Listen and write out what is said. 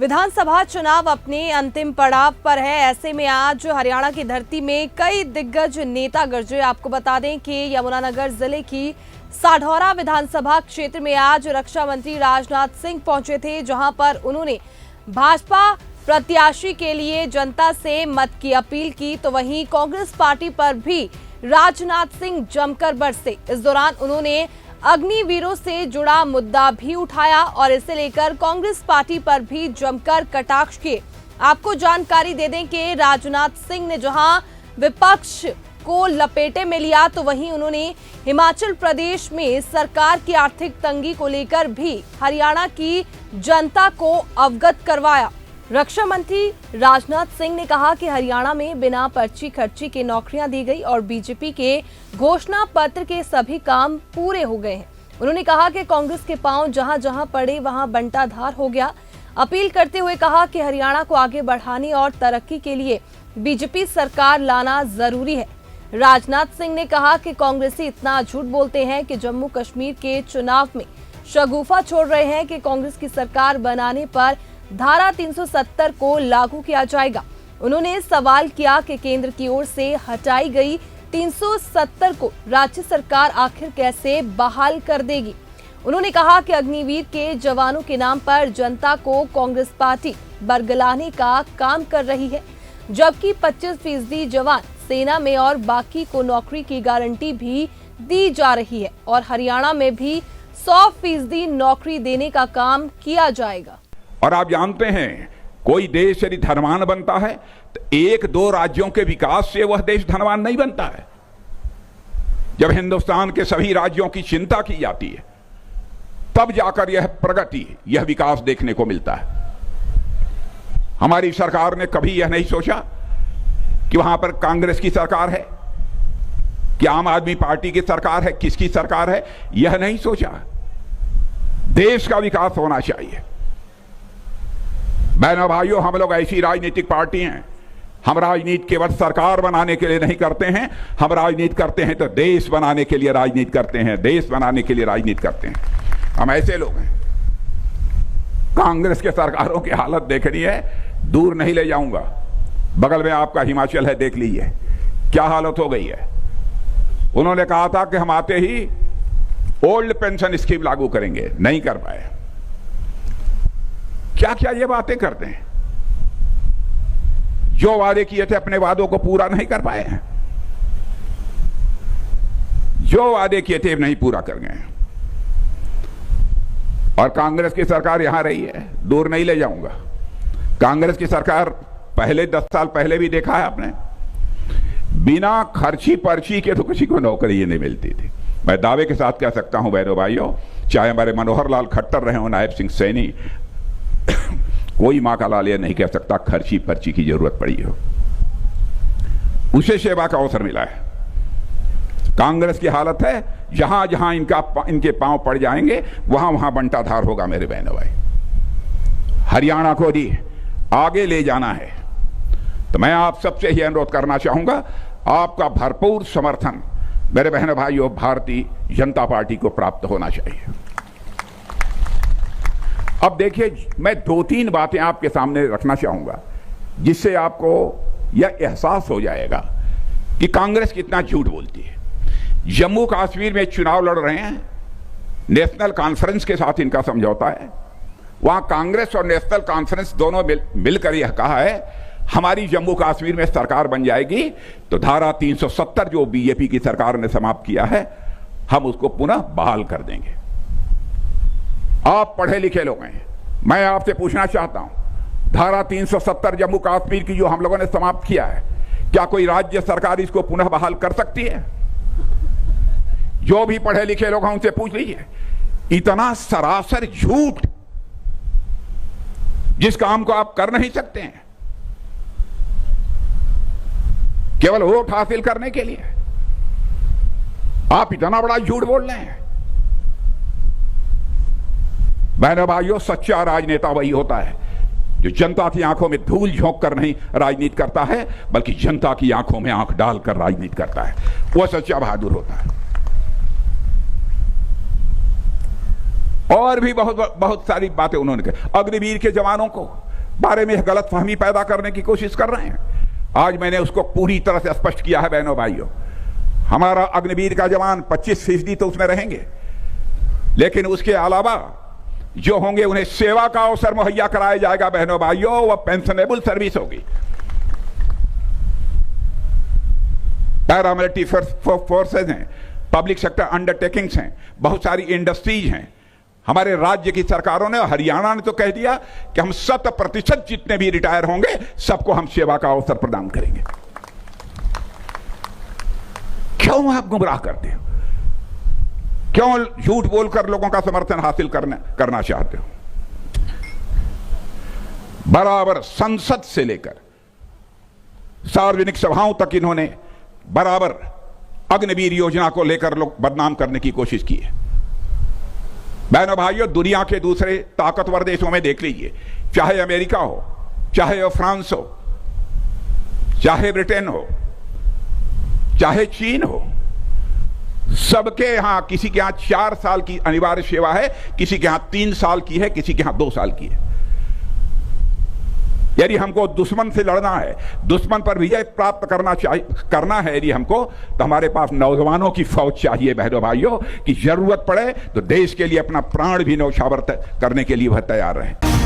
विधानसभा चुनाव अपने अंतिम पड़ाव पर है। ऐसे में आज हरियाणा की धरती में कई दिग्गज नेता गरजे। आपको बता दें कि यमुनानगर जिले की साढौरा विधानसभा क्षेत्र में आज रक्षा मंत्री राजनाथ सिंह पहुंचे थे, जहां पर उन्होंने भाजपा प्रत्याशी के लिए जनता से मत की अपील की। तो वहीं कांग्रेस पार्टी पर भी राजनाथ सिंह जमकर बरसे। इस दौरान उन्होंने अग्निवीरों से जुड़ा मुद्दा भी उठाया और इसे लेकर कांग्रेस पार्टी पर भी जमकर कटाक्ष किए। आपको जानकारी दे दें कि राजनाथ सिंह ने जहां विपक्ष को लपेटे में लिया, तो वहीं उन्होंने हिमाचल प्रदेश में सरकार की आर्थिक तंगी को लेकर भी हरियाणा की जनता को अवगत करवाया। रक्षा मंत्री राजनाथ सिंह ने कहा कि हरियाणा में बिना पर्ची खर्ची के नौकरियां दी गई और बीजेपी के घोषणा पत्र के सभी काम पूरे हो गए हैं। उन्होंने कहा कि कांग्रेस के पांव जहां जहां पड़े वहां बंटाधार हो गया। अपील करते हुए कहा कि हरियाणा को आगे बढ़ाने और तरक्की के लिए बीजेपी सरकार लाना जरूरी है। राजनाथ सिंह ने कहा कि कांग्रेसी इतना झूठ बोलते हैं कि जम्मू कश्मीर के चुनाव में शगुफा छोड़ रहे हैं कि कांग्रेस की सरकार बनाने पर धारा 370 को लागू किया जाएगा। उन्होंने सवाल किया कि केंद्र की ओर से हटाई गई 370 को राज्य सरकार आखिर कैसे बहाल कर देगी। उन्होंने कहा कि अग्निवीर के जवानों के नाम पर जनता को कांग्रेस पार्टी बरगलाने का काम कर रही है, जबकि 25% जवान सेना में और बाकी को नौकरी की गारंटी भी दी जा रही है और हरियाणा में भी 100% नौकरी देने का काम किया जाएगा। और आप जानते हैं, कोई देश यदि धनवान बनता है तो एक दो राज्यों के विकास से वह देश धनवान नहीं बनता है। जब हिंदुस्तान के सभी राज्यों की चिंता की जाती है, तब जाकर यह प्रगति, यह विकास देखने को मिलता है। हमारी सरकार ने कभी यह नहीं सोचा कि वहां पर कांग्रेस की सरकार है, कि आम आदमी पार्टी की सरकार है, किसकी सरकार है, यह नहीं सोचा। देश का विकास होना चाहिए। बहनों भाइयों, हम लोग ऐसी राजनीतिक पार्टी हैं, हम राजनीति केवल सरकार बनाने के लिए नहीं करते हैं, हम राजनीति करते हैं तो देश बनाने के लिए राजनीति करते हैं, देश बनाने के लिए राजनीति करते हैं। हम ऐसे लोग हैं। कांग्रेस के सरकारों की हालत देखनी है, दूर नहीं ले जाऊंगा, बगल में आपका हिमाचल है, देख लीजिए क्या हालत हो गई है। उन्होंने कहा था कि हम आते ही ओल्ड पेंशन स्कीम लागू करेंगे, नहीं कर पाए। क्या क्या ये बातें करते हैं, जो वादे किए थे अपने वादों को पूरा नहीं कर पाए हैं, जो वादे किए थे नहीं पूरा कर गए। और कांग्रेस की सरकार यहां रही है, दूर नहीं ले जाऊंगा। कांग्रेस की सरकार पहले 10 साल पहले भी देखा है आपने, बिना खर्ची पर्ची के तो किसी को नौकरी नहीं मिलती थी। मैं दावे के साथ कह सकता हूं बहनों भाइयों, चाहे हमारे मनोहर लाल खट्टर रहे हो, नायब सिंह सैनी, कोई मां का लाल यह नहीं कह सकता खर्ची पर्ची की जरूरत पड़ी हो। उसे सेवा का अवसर मिला है। कांग्रेस की हालत है, जहां जहां इनके पांव पड़ जाएंगे वहां वहां बंटाधार होगा। मेरे बहनों भाई, हरियाणा को भी आगे ले जाना है तो मैं आप सबसे ही अनुरोध करना चाहूंगा, आपका भरपूर समर्थन मेरे बहनों भाइयों भारतीय जनता पार्टी को प्राप्त होना चाहिए। अब देखिए, मैं 2-3 बातें आपके सामने रखना चाहूंगा जिससे आपको यह एहसास हो जाएगा कि कांग्रेस कितना झूठ बोलती है। जम्मू कश्मीर में चुनाव लड़ रहे हैं, नेशनल कॉन्फ्रेंस के साथ इनका समझौता है। वहां कांग्रेस और नेशनल कॉन्फ्रेंस दोनों मिलकर यह कहा है, हमारी जम्मू कश्मीर में सरकार बन जाएगी तो धारा 370 जो बीजेपी की सरकार ने समाप्त किया है, हम उसको पुनः बहाल कर देंगे। आप पढ़े लिखे लोग हैं, मैं आपसे पूछना चाहता हूं, धारा 370 जम्मू कश्मीर की जो हम लोगों ने समाप्त किया है, क्या कोई राज्य सरकार इसको पुनः बहाल कर सकती है? जो भी पढ़े लिखे लोग हैं उनसे पूछ लीजिए। इतना सरासर झूठ जिस काम को आप कर नहीं सकते हैं, केवल वोट हासिल करने के लिए आप इतना बड़ा झूठ बोल रहे हैं। बहनों भाइयों, सच्चा राजनेता वही होता है जो जनता की आंखों में धूल झोंक कर नहीं राजनीति करता है, बल्कि जनता की आंखों में आंख डालकर राजनीति करता है। वह सच्चा बहादुर होता है। और भी बहुत सारी बातें उन्होंने कही। अग्निवीर के जवानों को बारे में गलतफहमी पैदा करने की कोशिश कर रहे हैं। आज मैंने उसको पूरी तरह से स्पष्ट किया है बहनों भाइयों, हमारा अग्निवीर का जवान 25% तो उसमें रहेंगे, लेकिन उसके अलावा जो होंगे उन्हें सेवा का अवसर मुहैया कराया जाएगा बहनों भाइयों, वह पेंशनेबल सर्विस होगी। पैरामिलिट्री फोर्सेज हैं, पब्लिक सेक्टर अंडरटेकिंग्स हैं, बहुत सारी इंडस्ट्रीज हैं। हमारे राज्य की सरकारों ने, हरियाणा ने तो कह दिया कि हम 100% जितने भी रिटायर होंगे सबको हम सेवा का अवसर प्रदान करेंगे। क्यों आप गुमराह करते हो? क्यों झूठ बोलकर लोगों का समर्थन हासिल करना चाहते हो? बराबर संसद से लेकर सार्वजनिक सभाओं तक इन्होंने बराबर अग्निवीर योजना को लेकर लोग बदनाम करने की कोशिश की है। बहनों भाइयों, दुनिया के दूसरे ताकतवर देशों में देख लीजिए, चाहे अमेरिका हो, चाहे फ्रांस हो, चाहे ब्रिटेन हो, चाहे चीन हो, सबके यहां किसी के यहां 4 साल की अनिवार्य सेवा है, किसी के यहां 3 साल की है, किसी के यहां 2 साल की है। यदि हमको दुश्मन से लड़ना है, दुश्मन पर विजय प्राप्त करना है यदि हमको, तो हमारे पास नौजवानों की फौज चाहिए बहनों भाइयों, कि जरूरत पड़े तो देश के लिए अपना प्राण भी न्यौछावर करने के लिए वह तैयार रहे।